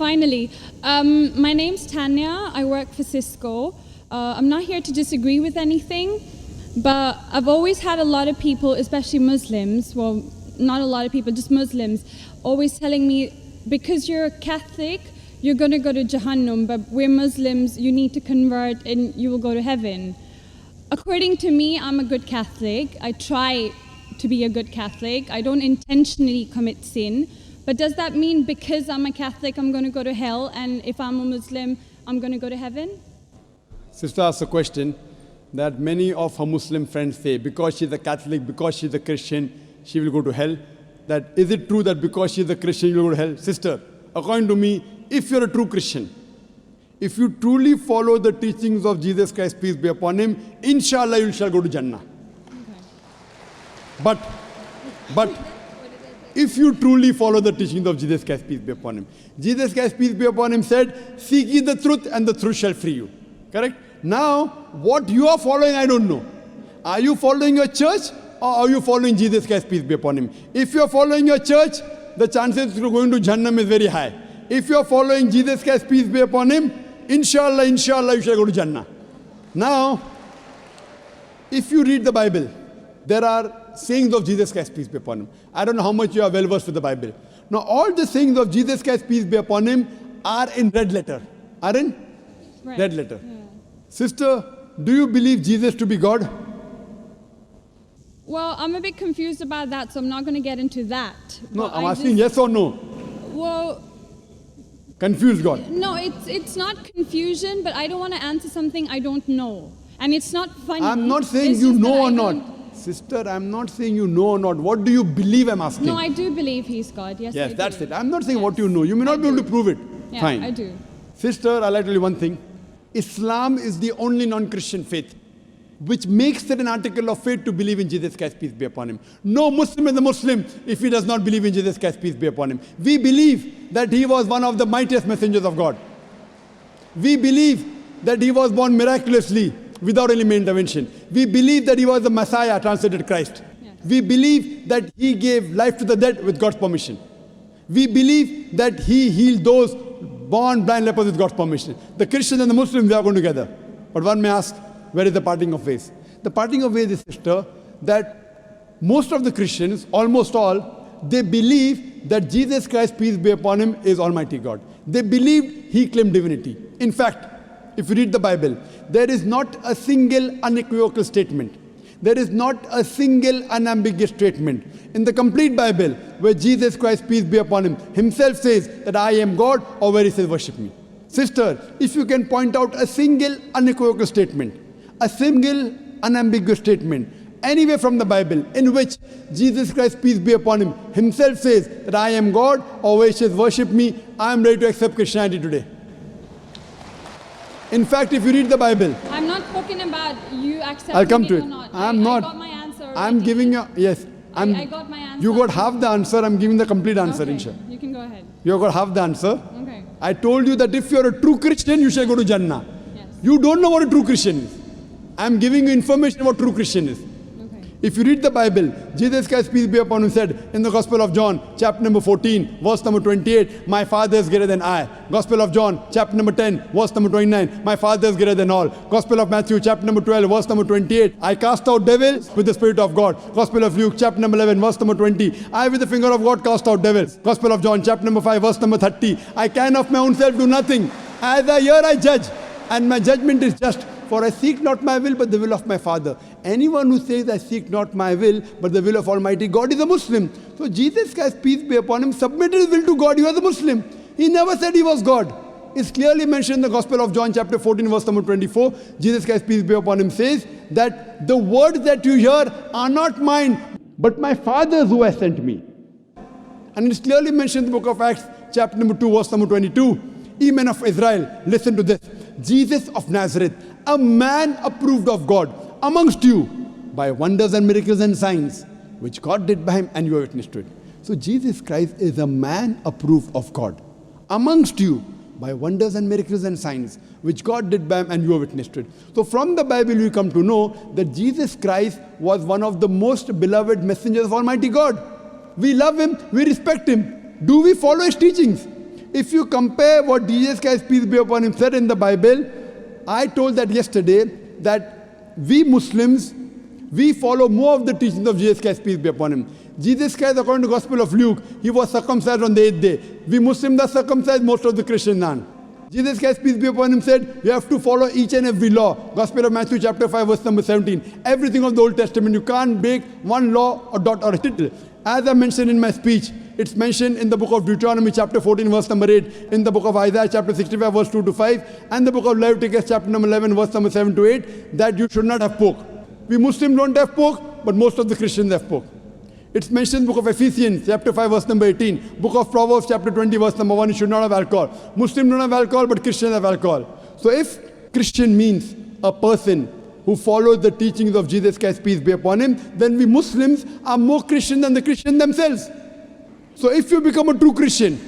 finally. My name's Tanya. I work for Cisco. I'm not here to disagree with anything, but I've always had a lot of people, especially Muslims, well, not a lot of people, just Muslims, always telling me, because you're a Catholic, you're going to go to Jahannam, but we're Muslims, you need to convert and you will go to heaven. According to me, I'm a good Catholic. I try to be a good Catholic. I don't intentionally commit sin. But does that mean because I'm a Catholic, I'm going to go to hell, and if I'm a Muslim, I'm going to go to heaven? Sister asked a question that many of her Muslim friends say, because she's a Catholic, because she's a Christian, she will go to hell. That is it true that because she's a Christian, you will go to hell? Sister, according to me, if you're a true Christian, if you truly follow the teachings of Jesus Christ, peace be upon him, inshallah you shall go to Jannah. Okay. But if you truly follow the teachings of Jesus Christ, peace be upon him, Jesus Christ, peace be upon him, said, seek ye the truth and the truth shall free you. Correct? Now, what you are following, I don't know. Are you following your church or are you following Jesus Christ, peace be upon him? If you are following your church, the chances of going to Jannah is very high. If you are following Jesus Christ, peace be upon him, inshallah, you shall go to Jannah. Now, if you read the Bible, there are sayings of Jesus Christ, peace be upon him. I don't know how much you are well versed with the Bible. Now, all the sayings of Jesus Christ, peace be upon him, are in red letter. Are in red letter. Yeah. Sister, do you believe Jesus to be God? Well, I'm a bit confused about that, so I'm not going to get into that. No, I'm asking yes or no. Well, confused God. No, it's not confusion, but I don't want to answer something I don't know. And it's not funny. I'm not saying you know or not. Sister, I'm not saying you know or not. What do you believe, I'm asking? No, I do believe he's God. Yes, yes, I that's do. it. I'm not saying what you know. You may not be able to prove it. Yeah, fine. I do. Sister, I'd like to tell you one thing. Islam is the only non-Christian faith which makes it an article of faith to believe in Jesus Christ, peace be upon him. No Muslim is a Muslim if he does not believe in Jesus Christ, peace be upon him. We believe that he was one of the mightiest messengers of God. We believe that he was born miraculously without any intervention. We believe that he was the Messiah, translated Christ. Yes. We believe that he gave life to the dead with God's permission. We believe that he healed those born blind lepers with God's permission. The Christians and the Muslims, they are going together. But one may ask, where is the parting of ways? The parting of ways is, sister, that most of the Christians, almost all, they believe that Jesus Christ, peace be upon him, is Almighty God. They believed he claimed divinity. In fact, if you read the Bible, there is not a single unequivocal statement. There is not a single unambiguous statement in the complete Bible where Jesus Christ, peace be upon him, himself says that I am God, or where he says worship me. Sister, if you can point out a single unequivocal statement, a single unambiguous statement, anywhere from the Bible in which Jesus Christ, peace be upon him, himself says that I am God, or where he says worship me, I am ready to accept Christianity today. In fact, if you read the Bible, I'm not talking about you accepting I'll come to it it. or not. I'm not. I got my answer. I'm giving you, yes. I got my answer. You got half the answer, I'm giving the complete answer, okay, inshallah. You can go ahead. You got half the answer. Okay. I told you that if you're a true Christian, you shall go to Jannah. Yes. You don't know what a true Christian is. I'm giving you information about true Christian is. Okay. If you read the Bible, Jesus Christ, peace be upon him, said in the Gospel of John, chapter number 14, verse number 28, my Father is greater than I. Gospel of John, chapter number 10, verse number 29, my Father is greater than all. Gospel of Matthew, chapter number 12, verse number 28, I cast out devils with the Spirit of God. Gospel of Luke, chapter number 11, verse number 20, I with the finger of God cast out devils. Gospel of John, chapter number 5, verse number 30, I can of my own self do nothing. As I hear, I judge, and my judgment is just. For I seek not my will, but the will of my Father. Anyone who says, I seek not my will, but the will of Almighty God is a Muslim. So Jesus Christ, peace be upon him, submitted his will to God. He was a Muslim. He never said he was God. It's clearly mentioned in the Gospel of John, chapter 14, verse number 24. Jesus Christ, peace be upon him, says that the words that you hear are not mine, but my Father's who has sent me. And it's clearly mentioned in the book of Acts, chapter number 2, verse number 22. Ye men of Israel, listen to this. Jesus of Nazareth, a man approved of God amongst you by wonders and miracles and signs, which God did by him, and you are witness to it. So Jesus Christ is a man approved of God amongst you by wonders and miracles and signs, which God did by him, and you are witness to it. So from the Bible we come to know that Jesus Christ was one of the most beloved messengers of Almighty God. We love him, we respect him. Do we follow his teachings? If you compare what Jesus Christ, peace be upon him, said in the Bible, I told that yesterday, that we Muslims, we follow more of the teachings of Jesus Christ, peace be upon him. Jesus Christ, according to the Gospel of Luke, he was circumcised on the 8th day. We Muslims are circumcised, most of the Christians aren't. Jesus Christ, peace be upon him, said, you have to follow each and every law. Gospel of Matthew chapter 5, verse number 17. Everything of the Old Testament, you can't break one law or dot or a tittle. As I mentioned in my speech, it's mentioned in the book of Deuteronomy chapter 14, verse number 8, in the book of Isaiah chapter 65, verse 2 to 5, and the book of Leviticus chapter number 11, verse number 7 to 8, that you should not have pork. We Muslims don't have pork, but most of the Christians have pork. It's mentioned in the book of Ephesians, chapter 5, verse number 18. Book of Proverbs, chapter 20, verse number 1, you should not have alcohol. Muslims don't have alcohol, but Christians have alcohol. So if Christian means a person who follows the teachings of Jesus Christ, peace be upon him, then we Muslims are more Christian than the Christians themselves. So if you become a true Christian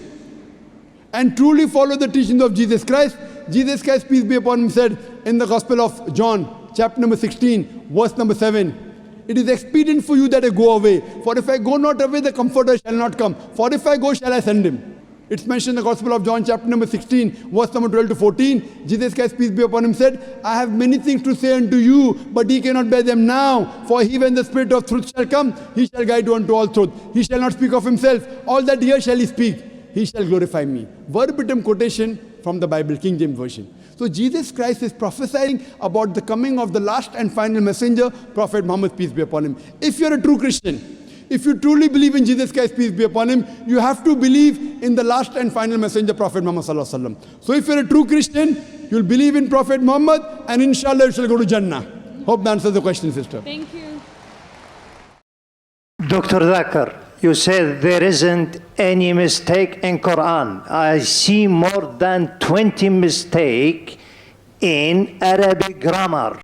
and truly follow the teachings of Jesus Christ, peace be upon him, said in the Gospel of John, chapter number 16, verse number 7, it is expedient for you that I go away. For if I go not away, the Comforter shall not come. For if I go, shall I send him. It's mentioned in the Gospel of John, chapter number 16, verse number 12 to 14. Jesus Christ, peace be upon him, said, I have many things to say unto you, but ye cannot bear them now. For he, when the Spirit of truth shall come, he shall guide you unto all truth. He shall not speak of himself. All that here shall he speak. He shall glorify me. Verbatim quotation from the Bible, King James Version. So Jesus Christ is prophesying about the coming of the last and final messenger, Prophet Muhammad, peace be upon him. If you're a true Christian, if you truly believe in Jesus Christ, peace be upon him, you have to believe in the last and final messenger, Prophet Muhammad sallallahu alaihi wasallam. So if you're a true Christian, you'll believe in Prophet Muhammad, and inshallah you shall go to Jannah. Hope that answers the question, sister. Thank you. Dr. Zakir, you said there isn't any mistake in Quran. I see more than 20 mistakes in Arabic grammar.